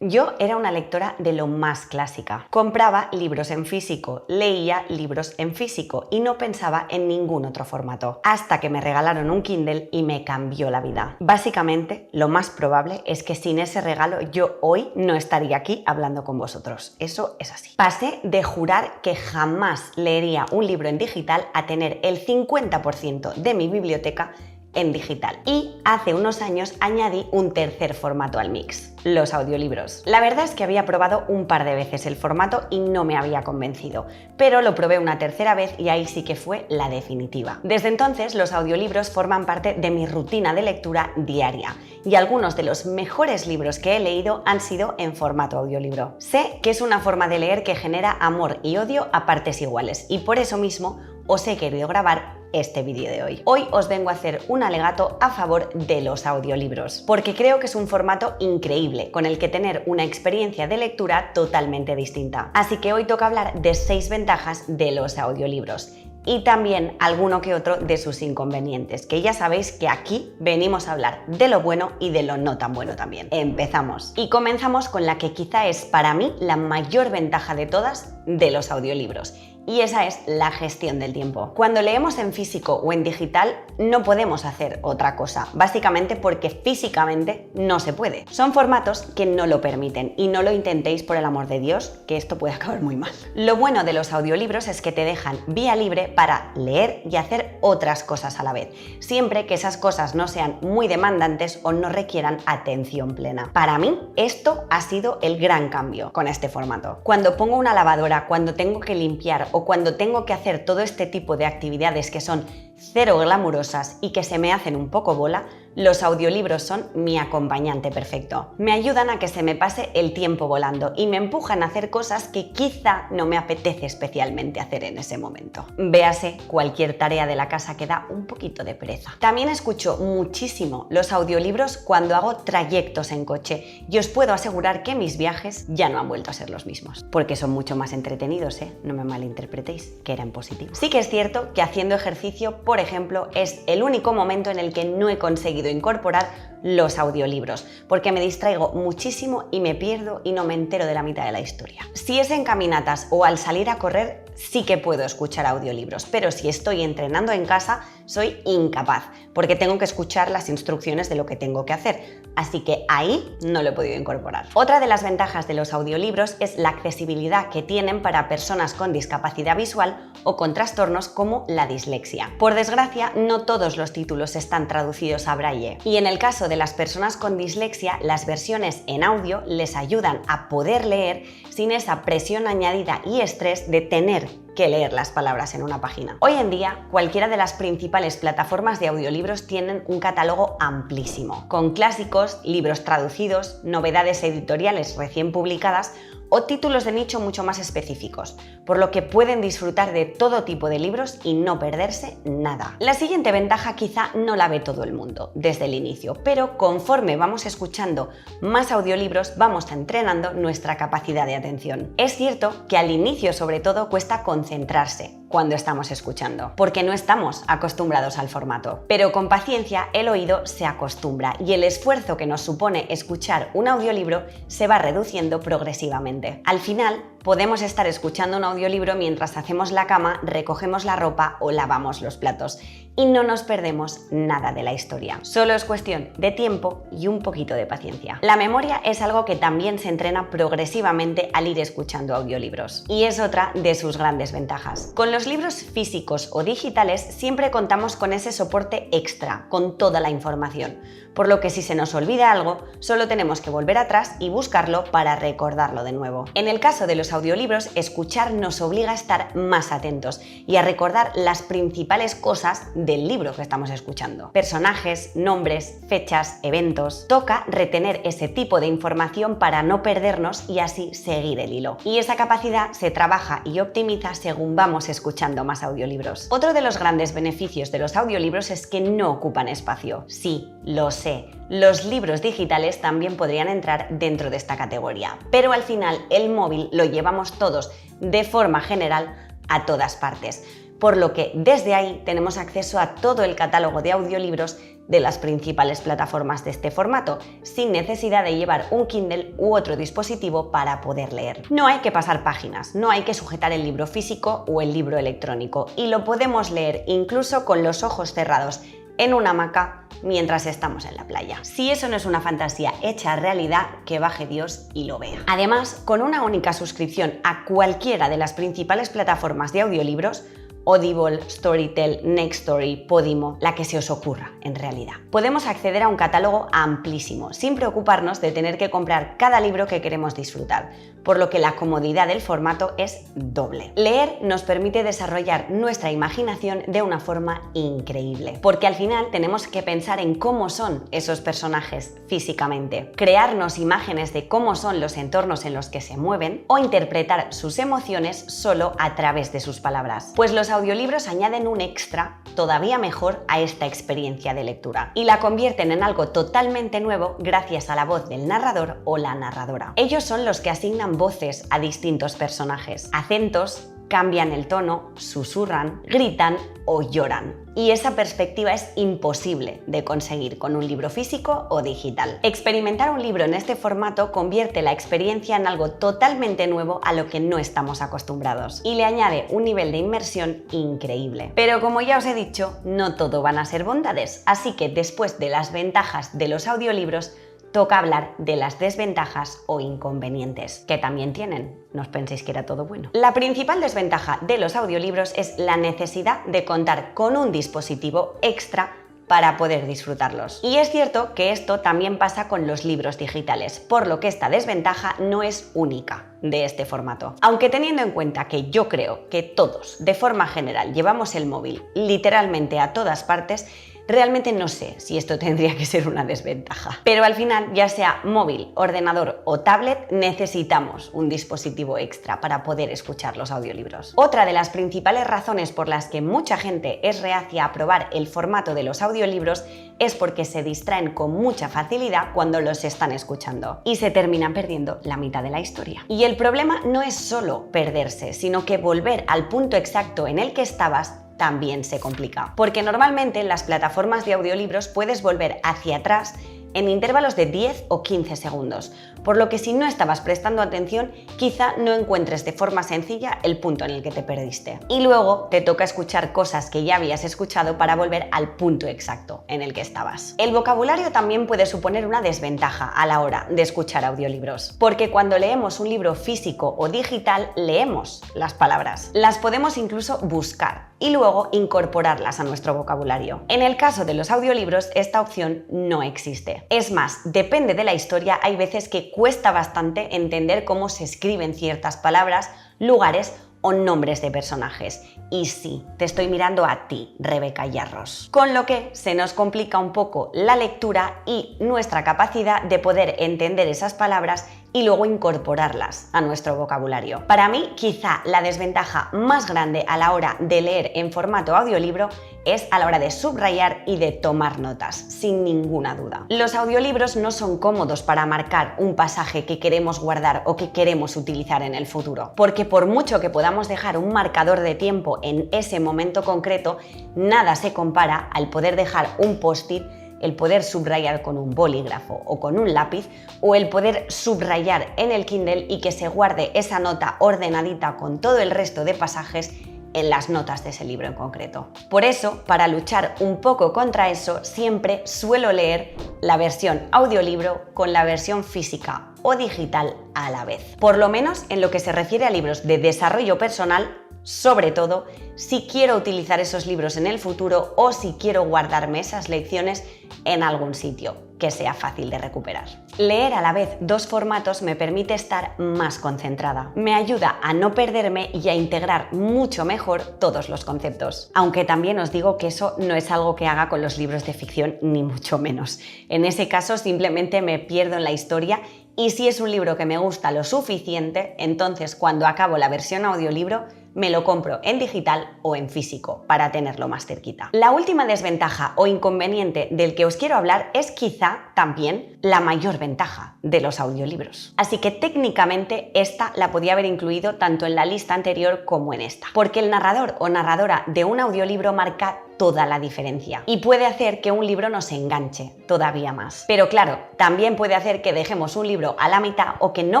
Yo era una lectora de lo más clásica. Compraba libros en físico, leía libros en físico y no pensaba en ningún otro formato. Hasta que me regalaron un Kindle y me cambió la vida. Básicamente, lo más probable es que sin ese regalo yo hoy no estaría aquí hablando con vosotros. Eso es así. Pasé de jurar que jamás leería un libro en digital a tener el 50% de mi biblioteca en digital. Y hace unos años añadí un tercer formato al mix, los audiolibros. La verdad es que había probado un par de veces el formato y no me había convencido, pero lo probé una tercera vez y ahí sí que fue la definitiva. Desde entonces los audiolibros forman parte de mi rutina de lectura diaria y algunos de los mejores libros que he leído han sido en formato audiolibro. Sé que es una forma de leer que genera amor y odio a partes iguales y por eso mismo os he querido grabar este vídeo de hoy. Hoy os vengo a hacer un alegato a favor de los audiolibros, porque creo que es un formato increíble con el que tener una experiencia de lectura totalmente distinta. Así que hoy toca hablar de 6 ventajas de los audiolibros y también alguno que otro de sus inconvenientes, que ya sabéis que aquí venimos a hablar de lo bueno y de lo no tan bueno también. Empezamos. Y comenzamos con la que quizá es para mí la mayor ventaja de todas de los audiolibros. Y esa es la gestión del tiempo. Cuando leemos en físico o en digital no podemos hacer otra cosa, básicamente porque físicamente no se puede. Son formatos que no lo permiten y no lo intentéis por el amor de Dios, que esto puede acabar muy mal. Lo bueno de los audiolibros es que te dejan vía libre para leer y hacer otras cosas a la vez, siempre que esas cosas no sean muy demandantes o no requieran atención plena. Para mí esto ha sido el gran cambio con este formato. Cuando pongo una lavadora, cuando tengo que limpiar o cuando tengo que hacer todo este tipo de actividades que son cero glamurosas y que se me hacen un poco bola, los audiolibros son mi acompañante perfecto. Me ayudan a que se me pase el tiempo volando y me empujan a hacer cosas que quizá no me apetece especialmente hacer en ese momento. Véase cualquier tarea de la casa que da un poquito de pereza. También escucho muchísimo los audiolibros cuando hago trayectos en coche y os puedo asegurar que mis viajes ya no han vuelto a ser los mismos, porque son mucho más entretenidos, no me malinterpretéis, que era en positivo. Sí que es cierto que haciendo ejercicio, por ejemplo, es el único momento en el que no he conseguido incorporar los audiolibros, porque me distraigo muchísimo y me pierdo y no me entero de la mitad de la historia. Si es en caminatas o al salir a correr, sí que puedo escuchar audiolibros, pero si estoy entrenando en casa, soy incapaz, porque tengo que escuchar las instrucciones de lo que tengo que hacer, así que ahí no lo he podido incorporar. Otra de las ventajas de los audiolibros es la accesibilidad que tienen para personas con discapacidad visual o con trastornos como la dislexia. Por desgracia, no todos los títulos están traducidos a braille, y en el caso de las personas con dislexia, las versiones en audio les ayudan a poder leer sin esa presión añadida y estrés de tener que leer las palabras en una página. Hoy en día, cualquiera de las principales plataformas de audiolibros tienen un catálogo amplísimo, con clásicos, libros traducidos, novedades editoriales recién publicadas o títulos de nicho mucho más específicos, por lo que pueden disfrutar de todo tipo de libros y no perderse nada. La siguiente ventaja quizá no la ve todo el mundo desde el inicio, pero conforme vamos escuchando más audiolibros vamos entrenando nuestra capacidad de atención. Es cierto que al inicio sobre todo cuesta concentrarse cuando estamos escuchando, porque no estamos acostumbrados al formato, pero con paciencia el oído se acostumbra y el esfuerzo que nos supone escuchar un audiolibro se va reduciendo progresivamente. Al final, podemos estar escuchando un audiolibro mientras hacemos la cama, recogemos la ropa o lavamos los platos y no nos perdemos nada de la historia. Solo es cuestión de tiempo y un poquito de paciencia. La memoria es algo que también se entrena progresivamente al ir escuchando audiolibros y es otra de sus grandes ventajas. Con los libros físicos o digitales siempre contamos con ese soporte extra, con toda la información, por lo que si se nos olvida algo, solo tenemos que volver atrás y buscarlo para recordarlo de nuevo. En el caso de los audiolibros, escuchar nos obliga a estar más atentos y a recordar las principales cosas del libro que estamos escuchando. Personajes, nombres, fechas, eventos. Toca retener ese tipo de información para no perdernos y así seguir el hilo. Y esa capacidad se trabaja y optimiza según vamos escuchando más audiolibros. Otro de los grandes beneficios de los audiolibros es que no ocupan espacio. Sí, lo sé. Los libros digitales también podrían entrar dentro de esta categoría, pero al final el móvil lo llevamos todos de forma general a todas partes, por lo que desde ahí tenemos acceso a todo el catálogo de audiolibros de las principales plataformas de este formato, sin necesidad de llevar un Kindle u otro dispositivo para poder leer. No hay que pasar páginas, no hay que sujetar el libro físico o el libro electrónico, y lo podemos leer incluso con los ojos cerrados en una hamaca mientras estamos en la playa. Si eso no es una fantasía hecha realidad, que baje Dios y lo vea. Además, con una única suscripción a cualquiera de las principales plataformas de audiolibros, Audible, Storytel, Nextory, Podimo, la que se os ocurra en realidad, podemos acceder a un catálogo amplísimo, sin preocuparnos de tener que comprar cada libro que queremos disfrutar, por lo que la comodidad del formato es doble. Leer nos permite desarrollar nuestra imaginación de una forma increíble, porque al final tenemos que pensar en cómo son esos personajes físicamente, crearnos imágenes de cómo son los entornos en los que se mueven o interpretar sus emociones solo a través de sus palabras. Pues los audiolibros añaden un extra todavía mejor a esta experiencia de lectura y la convierten en algo totalmente nuevo gracias a la voz del narrador o la narradora. Ellos son los que asignan voces a distintos personajes, acentos, cambian el tono, susurran, gritan o lloran. Y esa perspectiva es imposible de conseguir con un libro físico o digital. Experimentar un libro en este formato convierte la experiencia en algo totalmente nuevo a lo que no estamos acostumbrados y le añade un nivel de inmersión increíble. Pero como ya os he dicho, no todo van a ser bondades, así que después de las ventajas de los audiolibros, toca hablar de las desventajas o inconvenientes, que también tienen. No os penséis que era todo bueno. La principal desventaja de los audiolibros es la necesidad de contar con un dispositivo extra para poder disfrutarlos. Y es cierto que esto también pasa con los libros digitales, por lo que esta desventaja no es única de este formato. Aunque teniendo en cuenta que yo creo que todos, de forma general, llevamos el móvil literalmente a todas partes, realmente no sé si esto tendría que ser una desventaja. Pero al final, ya sea móvil, ordenador o tablet, necesitamos un dispositivo extra para poder escuchar los audiolibros. Otra de las principales razones por las que mucha gente es reacia a probar el formato de los audiolibros es porque se distraen con mucha facilidad cuando los están escuchando y se terminan perdiendo la mitad de la historia. Y el problema no es solo perderse, sino que volver al punto exacto en el que estabas también se complica, porque normalmente en las plataformas de audiolibros puedes volver hacia atrás en intervalos de 10 o 15 segundos, por lo que si no estabas prestando atención, quizá no encuentres de forma sencilla el punto en el que te perdiste. Y luego te toca escuchar cosas que ya habías escuchado para volver al punto exacto en el que estabas. El vocabulario también puede suponer una desventaja a la hora de escuchar audiolibros, porque cuando leemos un libro físico o digital, leemos las palabras. Las podemos incluso buscar y luego incorporarlas a nuestro vocabulario. En el caso de los audiolibros, esta opción no existe. Es más, depende de la historia, hay veces que cuesta bastante entender cómo se escriben ciertas palabras, lugares o nombres de personajes. Y sí, te estoy mirando a ti, Rebeca Yarros. Con lo que se nos complica un poco la lectura y nuestra capacidad de poder entender esas palabras y luego incorporarlas a nuestro vocabulario. Para mí, quizá la desventaja más grande a la hora de leer en formato audiolibro es a la hora de subrayar y de tomar notas, sin ninguna duda. Los audiolibros no son cómodos para marcar un pasaje que queremos guardar o que queremos utilizar en el futuro, porque por mucho que podamos dejar un marcador de tiempo en ese momento concreto, nada se compara al poder dejar un post-it, el poder subrayar con un bolígrafo o con un lápiz, o el poder subrayar en el Kindle y que se guarde esa nota ordenadita con todo el resto de pasajes en las notas de ese libro en concreto. Por eso, para luchar un poco contra eso, siempre suelo leer la versión audiolibro con la versión física o digital a la vez. Por lo menos en lo que se refiere a libros de desarrollo personal, sobre todo si quiero utilizar esos libros en el futuro o si quiero guardarme esas lecciones en algún sitio que sea fácil de recuperar. Leer a la vez dos formatos me permite estar más concentrada. Me ayuda a no perderme y a integrar mucho mejor todos los conceptos. Aunque también os digo que eso no es algo que haga con los libros de ficción, ni mucho menos. En ese caso simplemente me pierdo en la historia y si es un libro que me gusta lo suficiente, entonces cuando acabo la versión audiolibro me lo compro en digital o en físico para tenerlo más cerquita. La última desventaja o inconveniente del que os quiero hablar es quizá también la mayor ventaja de los audiolibros. Así que técnicamente esta la podía haber incluido tanto en la lista anterior como en esta, porque el narrador o narradora de un audiolibro marca toda la diferencia y puede hacer que un libro nos enganche todavía más. Pero claro, también puede hacer que dejemos un libro a la mitad o que no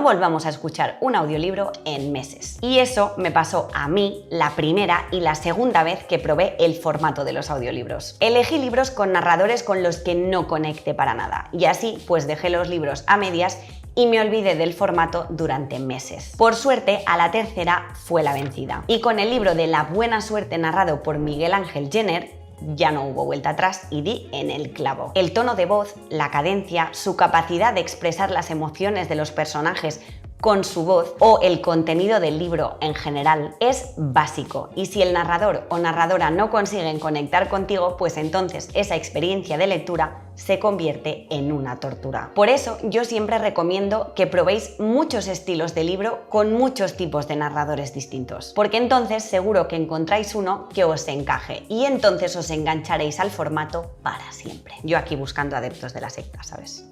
volvamos a escuchar un audiolibro en meses. Y eso me pasó a mí la primera y la segunda vez que probé el formato de los audiolibros. Elegí libros con narradores con los que no conecté para nada y así pues dejé los libros a medias y me olvidé del formato durante meses. Por suerte, a la tercera fue la vencida. Y con el libro de La buena suerte narrado por Miguel Ángel Jenner, ya no hubo vuelta atrás y di en el clavo. El tono de voz, la cadencia, su capacidad de expresar las emociones de los personajes con su voz o el contenido del libro en general es básico, y si el narrador o narradora no consiguen conectar contigo, pues entonces esa experiencia de lectura se convierte en una tortura. Por eso yo siempre recomiendo que probéis muchos estilos de libro con muchos tipos de narradores distintos, porque entonces seguro que encontráis uno que os encaje y entonces os engancharéis al formato para siempre. Yo aquí buscando adeptos de la secta, ¿sabes?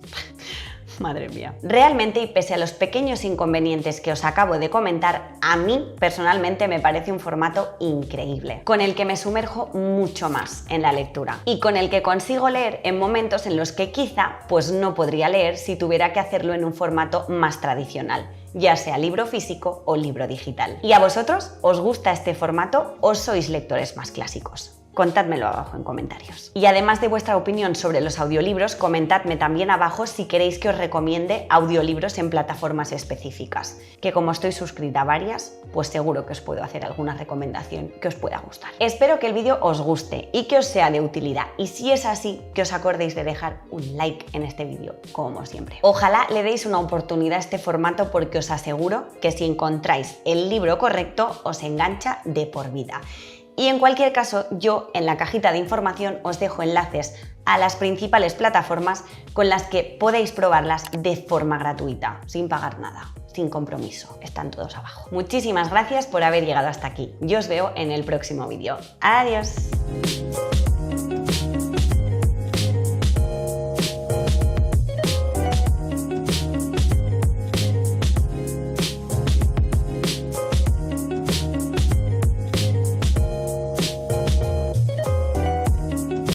Madre mía. Realmente, y pese a los pequeños inconvenientes que os acabo de comentar, a mí personalmente me parece un formato increíble, con el que me sumerjo mucho más en la lectura y con el que consigo leer en momentos en los que quizá pues no podría leer si tuviera que hacerlo en un formato más tradicional, ya sea libro físico o libro digital. ¿Y a vosotros os gusta este formato o sois lectores más clásicos? Contádmelo abajo en comentarios. Y además de vuestra opinión sobre los audiolibros, comentadme también abajo si queréis que os recomiende audiolibros en plataformas específicas, que como estoy suscrita a varias, pues seguro que os puedo hacer alguna recomendación que os pueda gustar. Espero que el vídeo os guste y que os sea de utilidad, y si es así, que os acordéis de dejar un like en este vídeo, como siempre. Ojalá le deis una oportunidad a este formato porque os aseguro que si encontráis el libro correcto, os engancha de por vida. Y en cualquier caso, yo en la cajita de información os dejo enlaces a las principales plataformas con las que podéis probarlas de forma gratuita, sin pagar nada, sin compromiso. Están todos abajo. Muchísimas gracias por haber llegado hasta aquí. Yo os veo en el próximo vídeo. ¡Adiós!